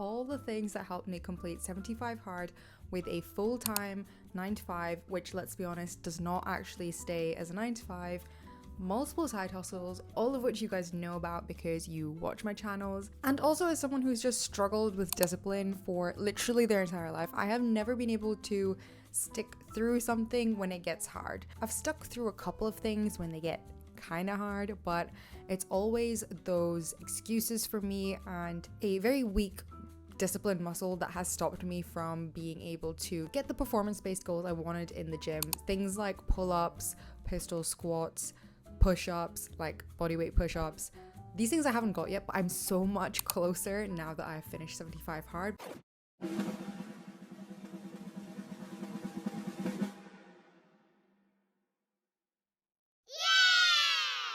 all the things that helped me complete 75 Hard with a full-time 9 to 5, which, let's be honest, does not actually stay as a 9 to 5, multiple side hustles, all of which you guys know about because you watch my channels, and also as someone who's just struggled with discipline for literally their entire life, I have never been able to stick through something when it gets hard. I've stuck through a couple of things when they get kind of hard, but it's always those excuses for me and a very weak discipline muscle that has stopped me from being able to get the performance-based goals I wanted in the gym. Things like pull-ups, pistol squats, push-ups, like bodyweight push-ups. These things I haven't got yet, but I'm so much closer now that I've finished 75 Hard.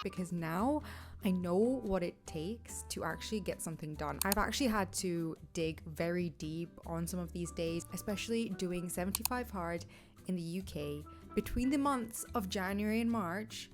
Because now I know what it takes to actually get something done. I've actually had to dig very deep on some of these days, especially doing 75 Hard in the UK. Between the months of January and March,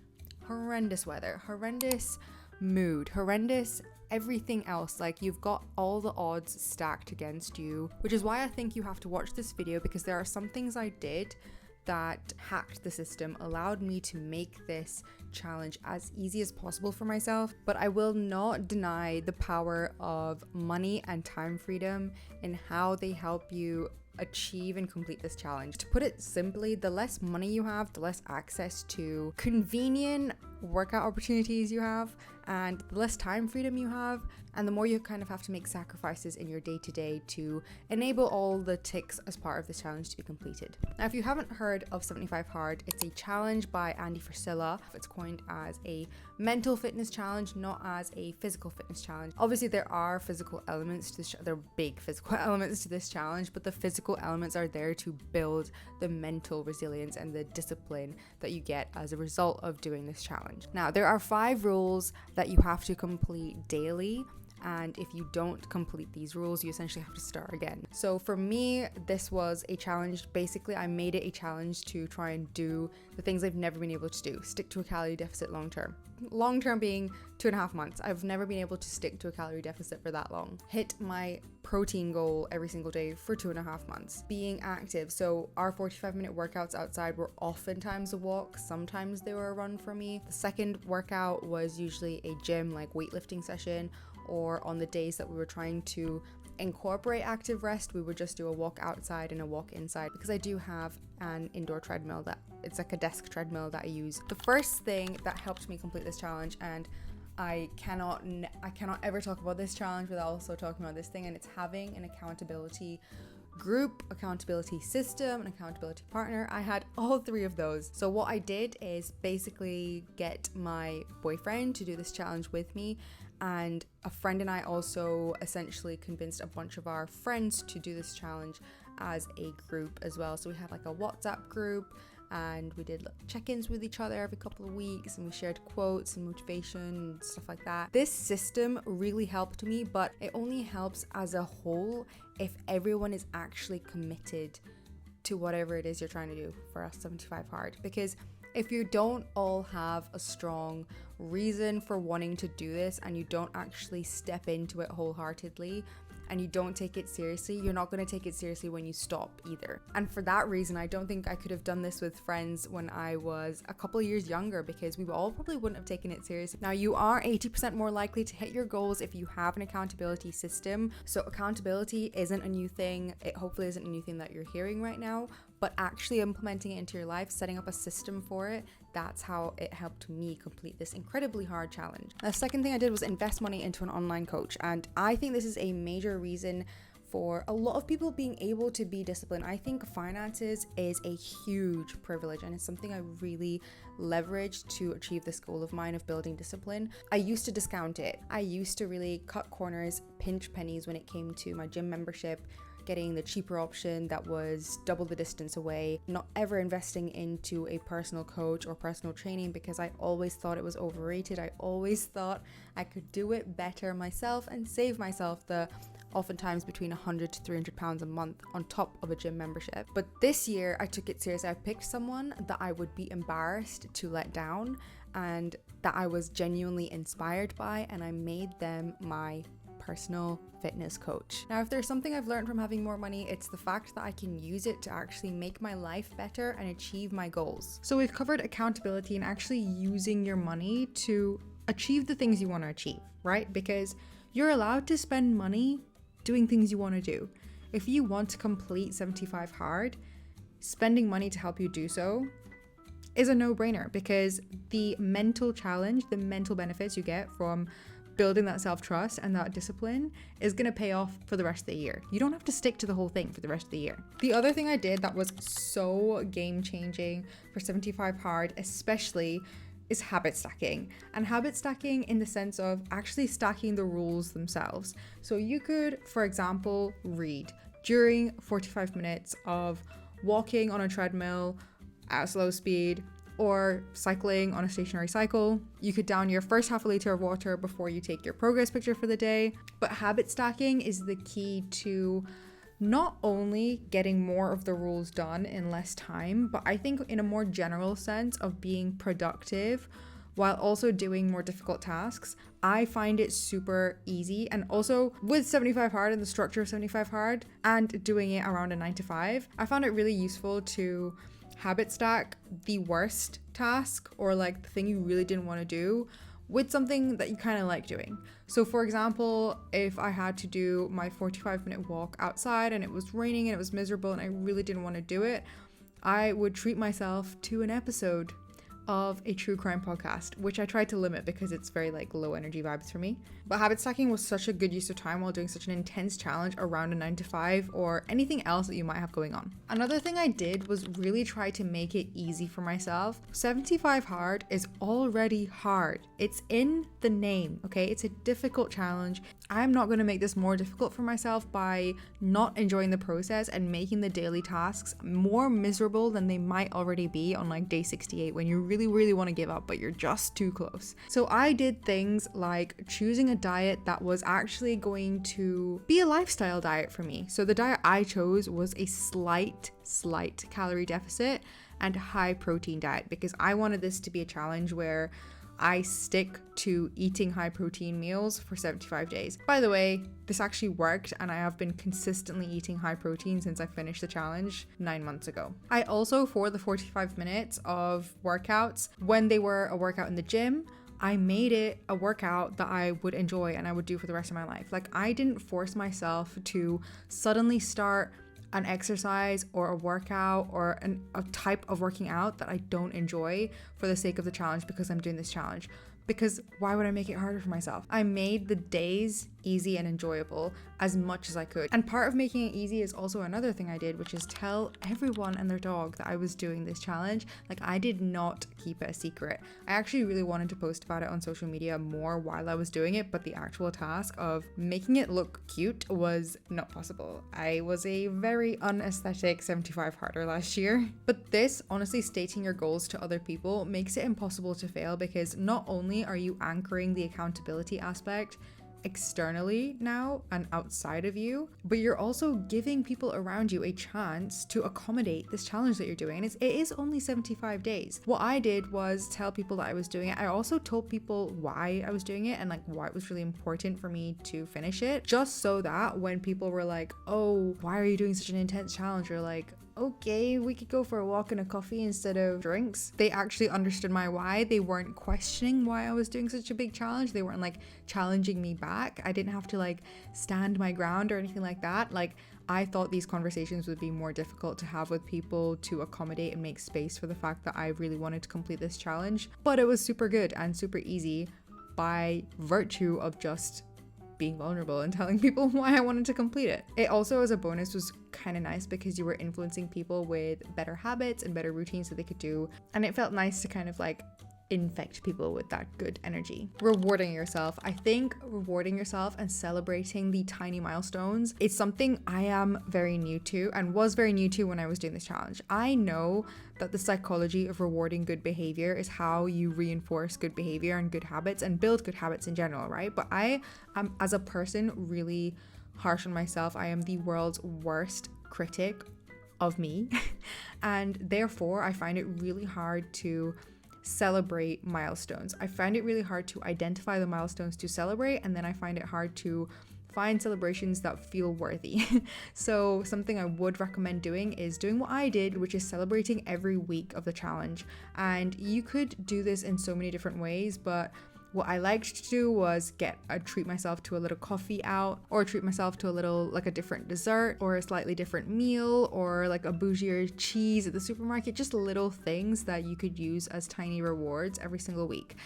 horrendous weather, horrendous mood, horrendous everything else. Like, you've got all the odds stacked against you, which is why I think you have to watch this video, because there are some things I did that hacked the system, allowed me to make this challenge as easy as possible for myself. But I will not deny the power of money and time freedom and how they help you achieve and complete this challenge. To put it simply, the less money you have, the less access to convenient workout opportunities you have, and the less time freedom you have, and the more you kind of have to make sacrifices in your day-to-day to enable all the ticks as part of this challenge to be completed. Now, if you haven't heard of 75 Hard, it's a challenge by Andy Frisella. It's coined as a mental fitness challenge, not as a physical fitness challenge. Obviously, there are physical elements to this, there are big physical elements to this challenge, but the physical elements are there to build the mental resilience and the discipline that you get as a result of doing this challenge. Now, there are 5 rules that you have to complete daily, and if you don't complete these rules, you essentially have to start again. So for me, this was a challenge. Basically, I made it a challenge to try and do the things I've never been able to do. Stick to a calorie deficit long term. Long term being 2.5 months. I've never been able to stick to a calorie deficit for that long. Hit my protein goal every single day for 2.5 months. Being active. So our 45-minute workouts outside were oftentimes a walk. Sometimes they were a run for me. The second workout was usually a gym, like weightlifting session, or on the days that we were trying to incorporate active rest, we would just do a walk outside and a walk inside, because I do have an indoor treadmill that it's like a desk treadmill that I use. The first thing that helped me complete this challenge, and I cannot ever talk about this challenge without also talking about this thing, and it's having an accountability group, accountability system, an accountability partner. I had all 3 of those. So what I did is basically get my boyfriend to do this challenge with me, and a friend and I also essentially convinced a bunch of our friends to do this challenge as a group as well. So we had like a WhatsApp group, and we did check-ins with each other every couple of weeks, and we shared quotes and motivation and stuff like that. This system really helped me, but it only helps as a whole if everyone is actually committed to whatever it is you're trying to do for us 75 Hard. Because if you don't all have a strong reason for wanting to do this, and you don't actually step into it wholeheartedly, and you don't take it seriously, you're not going to take it seriously when you stop either. And for that reason, I don't think I could have done this with friends when I was a couple of years younger, because we all probably wouldn't have taken it seriously. Now, you are 80% more likely to hit your goals if you have an accountability system. So accountability isn't a new thing. It hopefully isn't a new thing that you're hearing right now, but actually implementing it into your life, setting up a system for it, that's how it helped me complete this incredibly hard challenge. The second thing I did was invest money into an online coach, and I think this is a major reason for a lot of people being able to be disciplined. I think finances is a huge privilege, and it's something I really leveraged to achieve this goal of mine of building discipline. I used to discount it. I used to really cut corners, pinch pennies when it came to my gym membership, getting the cheaper option that was double the distance away, not ever investing into a personal coach or personal training, because I always thought it was overrated. I always thought I could do it better myself and save myself the oftentimes between £100 to £300 a month on top of a gym membership. But this year I took it seriously. I picked someone that I would be embarrassed to let down and that I was genuinely inspired by, and I made them my personal fitness coach. Now, if there's something I've learned from having more money, it's the fact that I can use it to actually make my life better and achieve my goals. So we've covered accountability and actually using your money to achieve the things you want to achieve, right? Because you're allowed to spend money doing things you want to do. If you want to complete 75 hard, spending money to help you do so is a no-brainer, because the mental challenge, the mental benefits you get from building that self-trust and that discipline is going to pay off for the rest of the year. You don't have to stick to the whole thing for the rest of the year. The other thing I did that was so game-changing for 75 hard especially is habit stacking. And habit stacking in the sense of actually stacking the rules themselves. So you could, for example, read during 45 minutes of walking on a treadmill at slow speed or cycling on a stationary cycle. You could down your first half a liter of water before you take your progress picture for the day. But habit stacking is the key to not only getting more of the rules done in less time, but I think in a more general sense of being productive while also doing more difficult tasks. I find it super easy. And also with 75 hard and the structure of 75 hard and doing it around a 9 to 5, I found it really useful to habit stack the worst task or like the thing you really didn't want to do with something that you kind of like doing. So for example, if I had to do my 45-minute walk outside and it was raining and it was miserable and I really didn't want to do it, I would treat myself to an episode of a true crime podcast, which I tried to limit because it's very like low energy vibes for me. But habit stacking was such a good use of time while doing such an intense challenge around a 9 to 5 or anything else that you might have going on. Another thing I did was really try to make it easy for myself. 75 hard is already hard. It's in the name, okay? It's a difficult challenge. I'm not going to make this more difficult for myself by not enjoying the process and making the daily tasks more miserable than they might already be on like day 68 when you really want to give up but you're just too close. So I did things like choosing a diet that was actually going to be a lifestyle diet for me. So the diet I chose was a slight calorie deficit and high protein diet because I wanted this to be a challenge where I stick to eating high protein meals for 75 days. By the way, this actually worked and I have been consistently eating high protein since I finished the challenge 9 months ago. I also, for the 45 minutes of workouts, when they were a workout in the gym, I made it a workout that I would enjoy and I would do for the rest of my life. Like I didn't force myself to suddenly start an exercise or a workout or a type of working out that I don't enjoy for the sake of the challenge because I'm doing this challenge. Because why would I make it harder for myself? I made the days easy and enjoyable as much as I could. And part of making it easy is also another thing I did, which is tell everyone and their dog that I was doing this challenge. Like I did not keep it a secret. I actually really wanted to post about it on social media more while I was doing it, but the actual task of making it look cute was not possible. I was a very unaesthetic 75 harder last year. But this, honestly, stating your goals to other people makes it impossible to fail because not only are you anchoring the accountability aspect externally now and outside of you, but you're also giving people around you a chance to accommodate this challenge that you're doing. And it is only 75 days. What I did was tell people that I was doing it. I also told people why I was doing it and like why it was really important for me to finish it, just so that when people were like, oh, why are you doing such an intense challenge? Or like, okay, we could go for a walk and a coffee instead of drinks. They actually understood my why. They weren't questioning why I was doing such a big challenge. They weren't like challenging me back. I didn't have to like stand my ground or anything like that. Like I thought these conversations would be more difficult to have with people to accommodate and make space for the fact that I really wanted to complete this challenge. But it was super good and super easy by virtue of just being vulnerable and telling people why I wanted to complete it. It also, as a bonus, was kind of nice because you were influencing people with better habits and better routines that they could do. And it felt nice to kind of like infect people with that good energy. Rewarding yourself. I think rewarding yourself and celebrating the tiny milestones is something I am very new to and was very new to when I was doing this challenge. I know that the psychology of rewarding good behavior is how you reinforce good behavior and good habits and build good habits in general, right? But I am, as a person, really harsh on myself. I am the world's worst critic of me. And therefore, I find it really hard to celebrate milestones. I find it really hard to identify the milestones to celebrate, and then I find it hard to find celebrations that feel worthy. So something I would recommend doing is doing what I did, which is celebrating every week of the challenge. And you could do this in so many different ways, but what I liked to do was treat myself to a little coffee out, or treat myself to a little, like a different dessert, or a slightly different meal, or like a bougier cheese at the supermarket, just little things that you could use as tiny rewards every single week.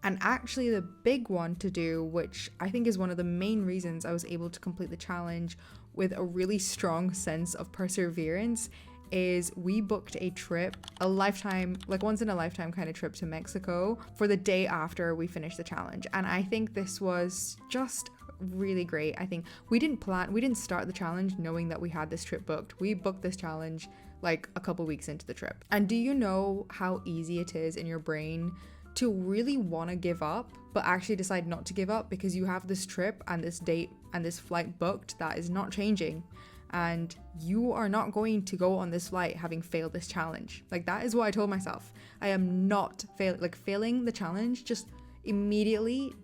And actually the big one to do, which I think is one of the main reasons I was able to complete the challenge with a really strong sense of perseverance, is we booked a trip, a lifetime, like once in a lifetime kind of trip to Mexico for the day after we finished the challenge. And I think this was just really great. I think we didn't start the challenge knowing that we had this trip booked. We booked this challenge like a couple weeks into the trip. And do you know how easy it is in your brain to really want to give up, but actually decide not to give up because you have this trip and this date and this flight booked that is not changing? And you are not going to go on this flight having failed this challenge. Like, that is what I told myself. I am not failing the challenge just immediately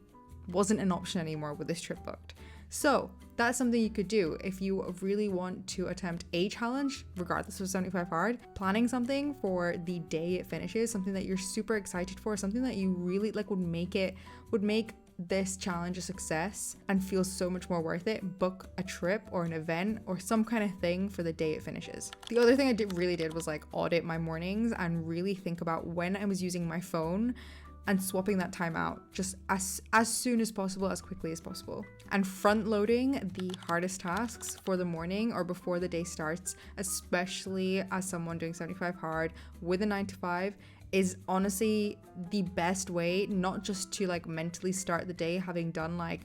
wasn't an option anymore with this trip booked. So that's something you could do if you really want to attempt a challenge, regardless of 75 hard. Planning something for the day it finishes, something that you're super excited for, something that you really like would make this challenge a success and feel so much more worth it. Book a trip or an event or some kind of thing for the day it finishes. The other thing I did was like audit my mornings and really think about when I was using my phone and swapping that time out just as soon as possible, as quickly as possible. And front loading the hardest tasks for the morning or before the day starts, especially as someone doing 75 hard with a 9 to 5, is honestly the best way, not just to like mentally start the day having done like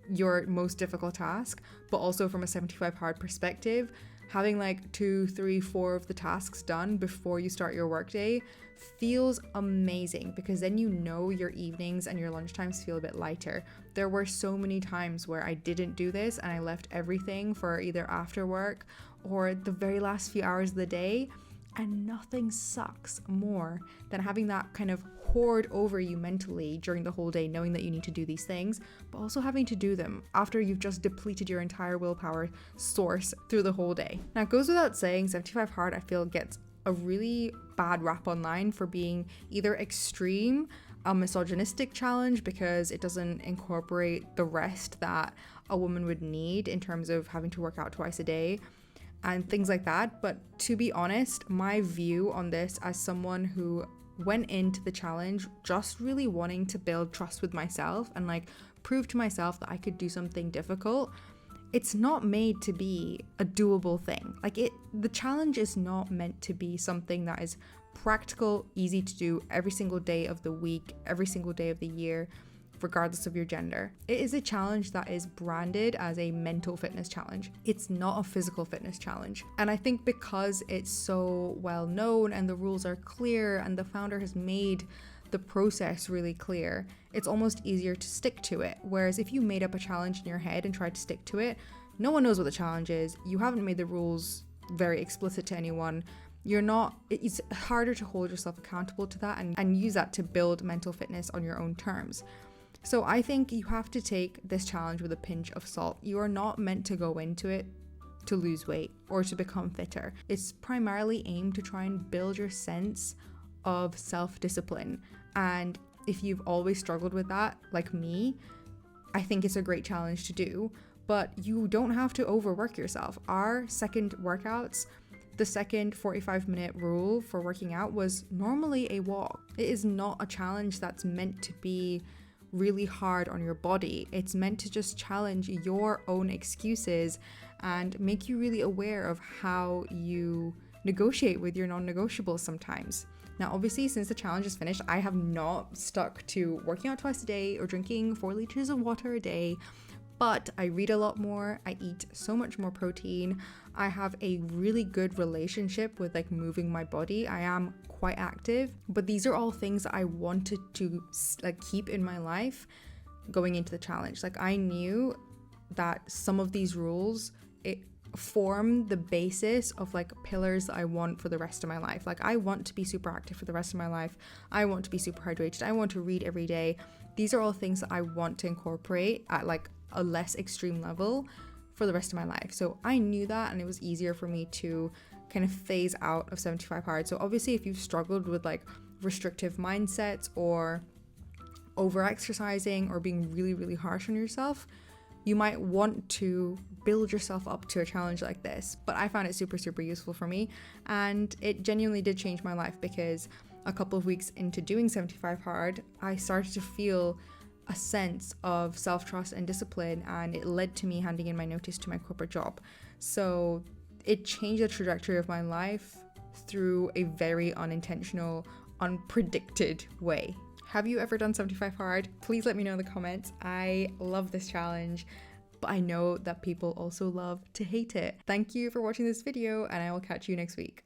your most difficult task, but also from a 75 hard perspective, having like 2, 3, 4 of the tasks done before you start your workday feels amazing, because then you know your evenings and your lunchtimes feel a bit lighter. There were so many times where I didn't do this and I left everything for either after work or the very last few hours of the day. And nothing sucks more than having that kind of hoard over you mentally during the whole day, knowing that you need to do these things, but also having to do them after you've just depleted your entire willpower source through the whole day. Now, it goes without saying, 75 hard, I feel, gets a really bad rap online for being either extreme, a misogynistic challenge because it doesn't incorporate the rest that a woman would need in terms of having to work out twice a day, and things like that. But to be honest, my view on this as someone who went into the challenge just really wanting to build trust with myself and like prove to myself that I could do something difficult, it's not made to be a doable thing. The challenge is not meant to be something that is practical, easy to do every single day of the week, every single day of the year, regardless of your gender. It is a challenge that is branded as a mental fitness challenge. It's not a physical fitness challenge. And I think because it's so well known and the rules are clear and the founder has made the process really clear, it's almost easier to stick to it. Whereas if you made up a challenge in your head and tried to stick to it, no one knows what the challenge is. You haven't made the rules very explicit to anyone. It's harder to hold yourself accountable to that and use that to build mental fitness on your own terms. So I think you have to take this challenge with a pinch of salt. You are not meant to go into it to lose weight or to become fitter. It's primarily aimed to try and build your sense of self-discipline. And if you've always struggled with that, like me, I think it's a great challenge to do, but you don't have to overwork yourself. Our second workouts, the second 45-minute rule for working out was normally a walk. It is not a challenge that's meant to be really hard on your body. It's meant to just challenge your own excuses and make you really aware of how you negotiate with your non-negotiables sometimes. Now, obviously, since the challenge is finished, I have not stuck to working out twice a day or drinking 4 liters of water a day, but I read a lot more. I eat so much more protein. I have a really good relationship with like moving my body. I am quite active, but these are all things that I wanted to like keep in my life going into the challenge. Like, I knew that some of these rules, it form the basis of like pillars that I want for the rest of my life. Like, I want to be super active for the rest of my life. I want to be super hydrated. I want to read every day. These are all things that I want to incorporate at like a less extreme level for the rest of my life. So I knew that, and it was easier for me to kind of phase out of 75 hard. So obviously if you've struggled with like restrictive mindsets or over exercising or being really, really harsh on yourself, you might want to build yourself up to a challenge like this. But I found it super, super useful for me, and it genuinely did change my life, because a couple of weeks into doing 75 hard, I started to feel a sense of self-trust and discipline, and it led to me handing in my notice to my corporate job. So it changed the trajectory of my life through a very unintentional, unpredicted way. Have you ever done 75 hard? Please let me know in the comments. I love this challenge, but I know that people also love to hate it. Thank you for watching this video, and I will catch you next week.